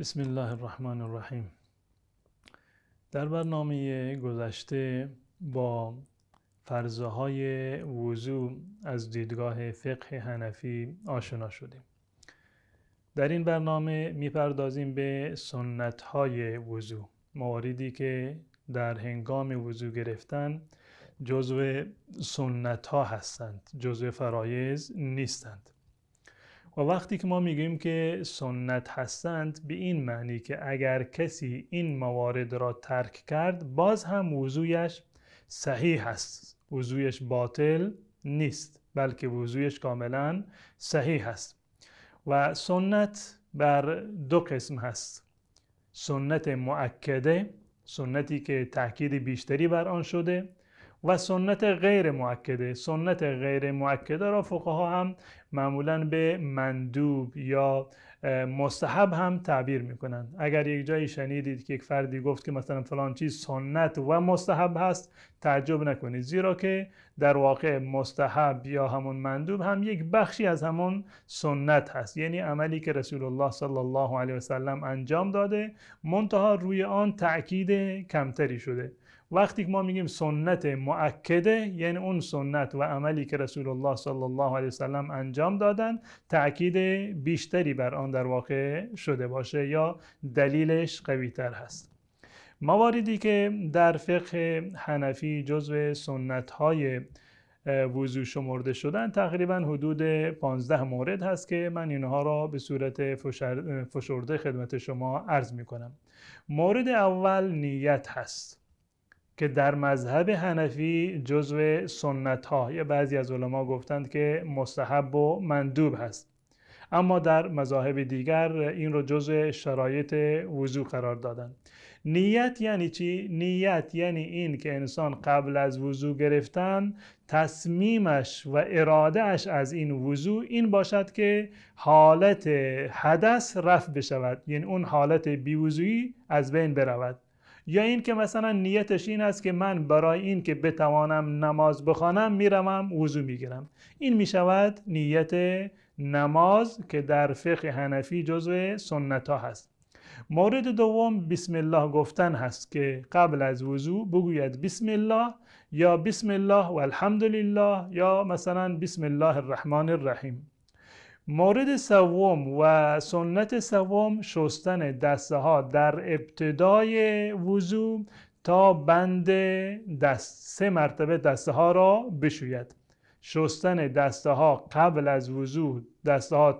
بسم الله الرحمن الرحیم. در برنامه گذشته با فرضهای وضو از دیدگاه فقه حنفی آشنا شدیم. در این برنامه میپردازیم به سنت‌های وضو، مواردی که در هنگام وضو گرفتن جزو سنت‌ها هستند، جزو فرایض نیستند. و وقتی که ما میگیم که سنت هستند، به این معنی که اگر کسی این موارد را ترک کرد باز هم وضویش صحیح است، وضویش باطل نیست، بلکه وضویش کاملا صحیح است. و سنت بر دو قسم هست: سنت مؤکده، سنتی که تأکید بیشتری بر آن شده، و سنت غیر مؤکده. سنت غیر مؤکده را فقها هم معمولاً به مندوب یا مستحب هم تعبیر میکنند. اگر یک جایی شنیدید که یک فردی گفت که مثلا فلان چیز سنت و مستحب هست، تعجب نکنید، زیرا که در واقع مستحب یا همون مندوب هم یک بخشی از همون سنت هست، یعنی عملی که رسول الله صلی الله علیه و سلم انجام داده، منتها روی آن تأکید کمتری شده. وقتی که ما میگیم سنت مؤکده، یعنی اون سنت و عملی که رسول الله صلی الله علیه وسلم انجام دادن تأکید بیشتری بر آن در واقع شده باشه یا دلیلش قوی تر هست. مواردی که در فقه حنفی جزو سنت های وضو شمرده شدن تقریبا حدود 15 مورد هست که من اینها را به صورت فشرده خدمت شما عرض می کنم. مورد اول نیت هست که در مذهب حنفی جزو سنت ها، یا بعضی از علما گفتند که مستحب و مندوب هست، اما در مذاهب دیگر این رو جزو شرایط وضو قرار دادن. نیت یعنی چی؟ نیت یعنی این که انسان قبل از وضو گرفتن تصمیمش و ارادهش از این وضو این باشد که حالت حدث رفع بشود، یعنی اون حالت بیوضویی از بین برود. یا این که مثلا نیتش این است که من برای این که بتوانم نماز بخوانم میروم وضو میگیرم، این میشود نیت نماز که در فقه حنفی جزو سنت ها هست. مورد دوم بسم الله گفتن هست که قبل از وضو بگوید بسم الله یا بسم الله و الحمد لله یا مثلا بسم الله الرحمن الرحیم. مورد سوم و سنت سوم شستن دسته ها در ابتدای وضو تا بند دست، 3 مرتبه دسته ها را بشوید. شستن دسته ها قبل از وضو، دسته ها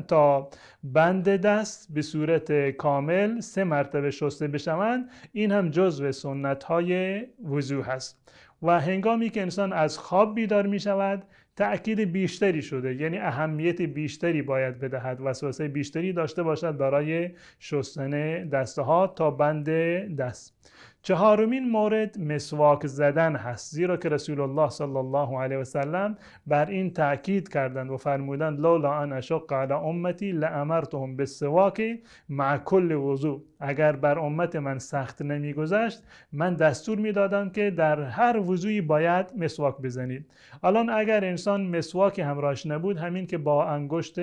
تا بند دست به صورت کامل 3 مرتبه شسته بشوند، این هم جزو سنت های وضو هست. و هنگامی که انسان از خواب بیدار می شود تأکید بیشتری شده، یعنی اهمیت بیشتری باید بدهد، وسوسه بیشتری داشته باشد برای شستن دسته ها تا بند دست. چهارمین مورد مسواک زدن هست، زیرا که رسول الله صلی الله علیه و سلم بر این تأکید کردند و فرمودند لولا ان اشق علی امتی لامرتهم بالسواک مع کل وضو. اگر بر امت من سخت نمیگذشت من دستور میدادم که در هر وضویی باید مسواک بزنید. الان اگر انسان مسواک همراهش نبود، همین که با انگشت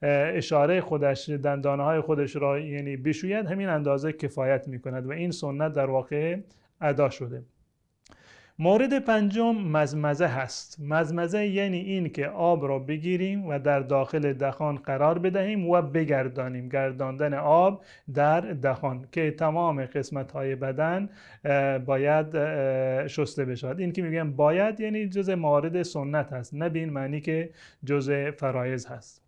اشاره خودش دندانه های خودش را یعنی بشوید، همین اندازه کفایت میکند و این سنت در واقع ادا شده. مورد پنجم مزمزه هست. مزمزه یعنی این که آب را بگیریم و در داخل دهان قرار بدهیم و بگردانیم، گرداندن آب در دهان که تمام قسمت های بدن باید شسته بشود. این که میگم باید یعنی جزء موارد سنت هست، نه به این معنی که جزء فرایض هست.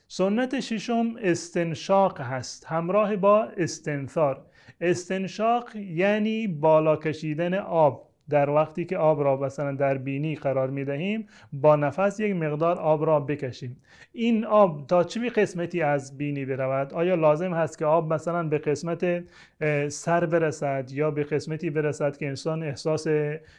سنت ششم استنشاق هست همراه با استنثار. استنشاق یعنی بالا کشیدن آب. در وقتی که آب را مثلا در بینی قرار می دهیم، با نفس یک مقدار آب را بکشیم. این آب تا چه قسمتی از بینی برود؟ آیا لازم هست که آب مثلا به قسمت سر برسد یا به قسمتی برسد که انسان احساس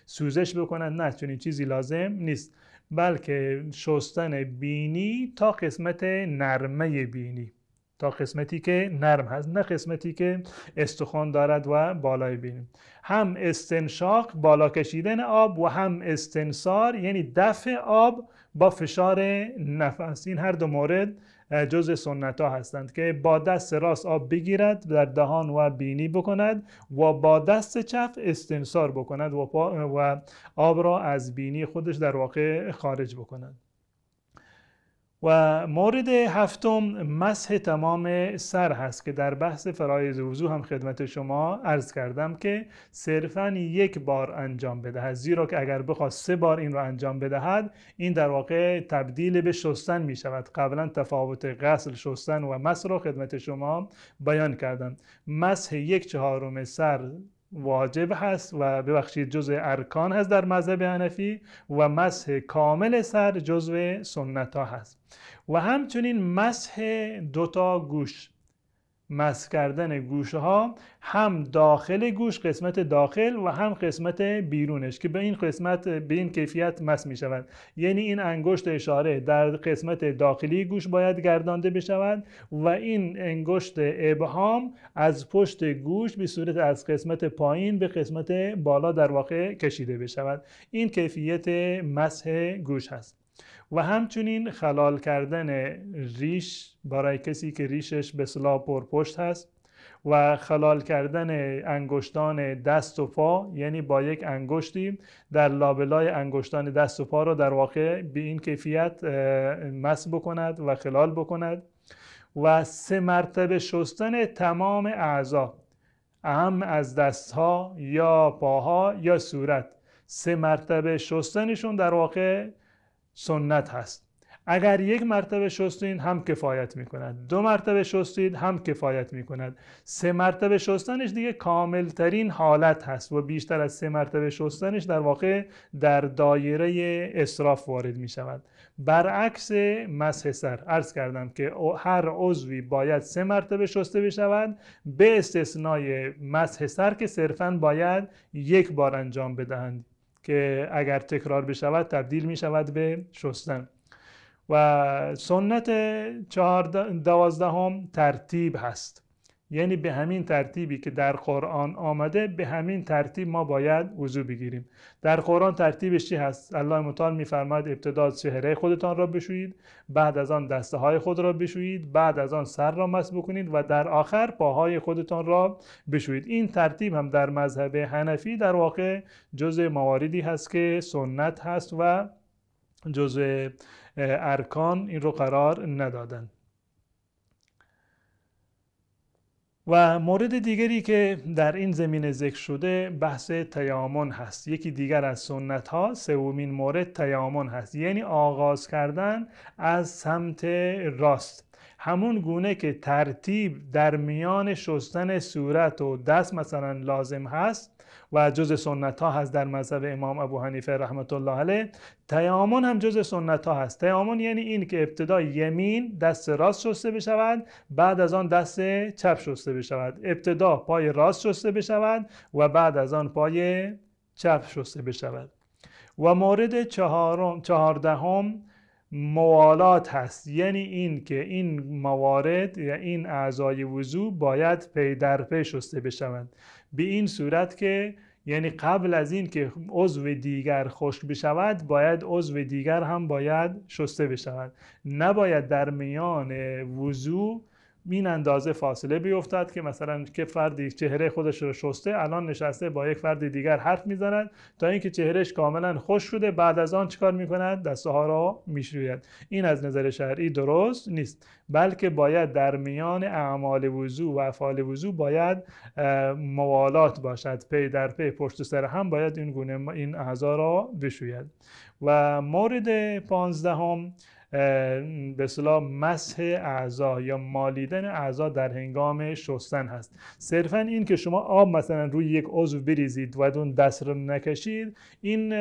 سوزش بکند؟ نه، چنین چیزی لازم نیست، بلکه شستن بینی تا قسمت نرمه بینی، تا قسمتی که نرم هست، نه قسمتی که استخوان دارد و بالای بینی. هم استنشاق بالا کشیدن آب و هم استنثار یعنی دفع آب با فشار نفس. این هر دو مورد جزء سنت ها هستند که با دست راست آب بگیرد، در دهان و بینی بکند و با دست چپ استنثار بکند و آب را از بینی خودش در واقع خارج بکند. و مورد هفتم مسح تمام سر هست که در بحث فرایض وضو هم خدمت شما عرض کردم که صرفاً یک بار انجام بدهد، زیرا که اگر بخواد 3 بار این را انجام بدهد این در واقع تبدیل به شستن می شود. قبلا تفاوت غسل، شستن و مسح را خدمت شما بیان کردم. مسح 1/4 سر واجب هست و ببخشید جزء ارکان هست در مذهب حنفی و مسح کامل سر جزء سنت ها هست. و همچنین مسح 2 گوش، مسح کردن گوشه ها، هم داخل گوش، قسمت داخل و هم قسمت بیرونش که به این قسمت به این کیفیت مسح می شود. یعنی این انگشت اشاره در قسمت داخلی گوش باید گردانده بشود و این انگشت ابهام از پشت گوش به صورت از قسمت پایین به قسمت بالا در واقع کشیده بشود. این کیفیت مسح گوش هست. و همچنین خلال کردن ریش برای کسی که ریشش به اصطلاح پرپشت هست و خلال کردن انگشتان دست و پا، یعنی با یک انگشتی در لابلای انگشتان دست و پا را در واقع به این کیفیت مسح بکند و خلال بکند. و 3 مرتبه شستن تمام اعضا، اهم از دستها یا پاها یا صورت، 3 مرتبه شستنشون در واقع سنت هست. اگر 1 مرتبه شستین هم کفایت میکند، 2 مرتبه شستید هم کفایت میکند، 3 مرتبه شستنش دیگه کامل ترین حالت هست و بیشتر از 3 مرتبه شستنش در واقع در دایره اسراف وارد میشود. برعکس مسح سر عرض کردم که هر عضوی باید 3 مرتبه شسته بشود به استثنای مسح سر که صرفاً باید 1 بار انجام بدهند که اگر تکرار بشود تبدیل می شود به شستن. و سنت 12 ترتیب هست، یعنی به همین ترتیبی که در قرآن آمده به همین ترتیب ما باید وضو بگیریم. در قرآن ترتیبش چی هست؟ الله متعال می‌فرماید ابتدا چهره خودتان را بشویید، بعد از آن دسته های خود را بشویید، بعد از آن سر را مسح بکنید و در آخر پاهای خودتان را بشویید. این ترتیب هم در مذهب حنفی در واقع جزء مواردی هست که سنت هست و جزء ارکان این رو قرار ندادن. و مورد دیگری که در این زمینه ذکر شده بحث تیامن هست. یکی دیگر از سنت ها، 3مین مورد تیامن هست، یعنی آغاز کردن از سمت راست. همون گونه که ترتیب در میان شستن صورت و دست مثلا لازم هست و جز سنت ها هست در مذهب امام ابو حنیفه رحمت الله علیه، تیامن هم جز سنت ها هست. تیامن یعنی این که ابتدا یمین دست راست شسته بشود، بعد از آن دست چپ شسته بشود. ابتدا پای راست شسته بشود و بعد از آن پای چپ شسته بشود. و مورد 14 موالات هست، یعنی این که این موارد یا این اعضای وضو باید پی در پی شسته بشوند، به این صورت که یعنی قبل از این که عضو دیگر خشک بشود باید عضو دیگر هم باید شسته بشود. نباید در میان وضو این اندازه فاصله بیفتد که مثلا که فردی چهره خودش رو شسته الان نشسته با یک فرد دیگر حرف میزند تا اینکه چهرهش کاملا خشک شده، بعد از آن چیکار میکند؟ دسته ها را میشوید. این از نظر شرعی درست نیست، بلکه باید در میان اعمال وضو و افعال وضو باید موالات باشد، پی در پی پشت سر هم باید این گونه این اعضا را بشوید. و مورد 15 به اصطلاح مسح اعضا یا مالیدن اعضا در هنگام شستن هست. صرفا این که شما آب مثلا روی یک عضو بریزید و اون دست رو نکشید این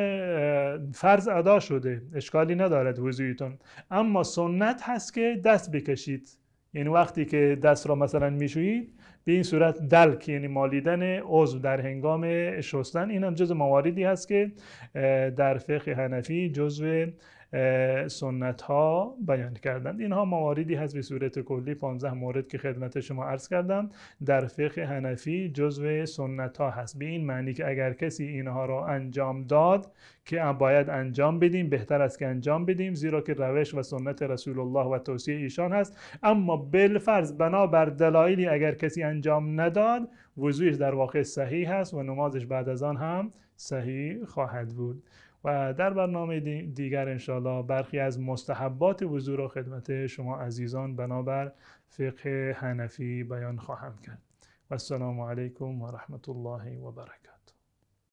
فرض ادا شده، اشکالی ندارد وضویتون، اما سنت هست که دست بکشید. یعنی وقتی که دست را مثلا میشویید به این صورت دلک، یعنی مالیدن عضو در هنگام شستن، این هم جزء مواردی هست که در فقه حنفی جزء سنت ها بیان کردند. اینها مواردی هست به صورت کلی 15 مورد که خدمت شما عرض کردم در فقه حنفی جزو سنت ها هست، به این معنی که اگر کسی اینها را انجام داد که باید انجام بدیم، بهتر است که انجام بدیم، زیرا که روش و سنت رسول الله و توصیه ایشان هست. اما بالفرض بنابر دلایلی اگر کسی انجام نداد، وضوعش در واقع صحیح هست و نمازش بعد از آن هم صحیح خواهد بود. و در برنامه دیگر انشاءالله برخی از مستحبات وضو را خدمت شما عزیزان بنابر فقه حنفی بیان خواهم کرد. و السلام علیکم و رحمت الله و برکاته.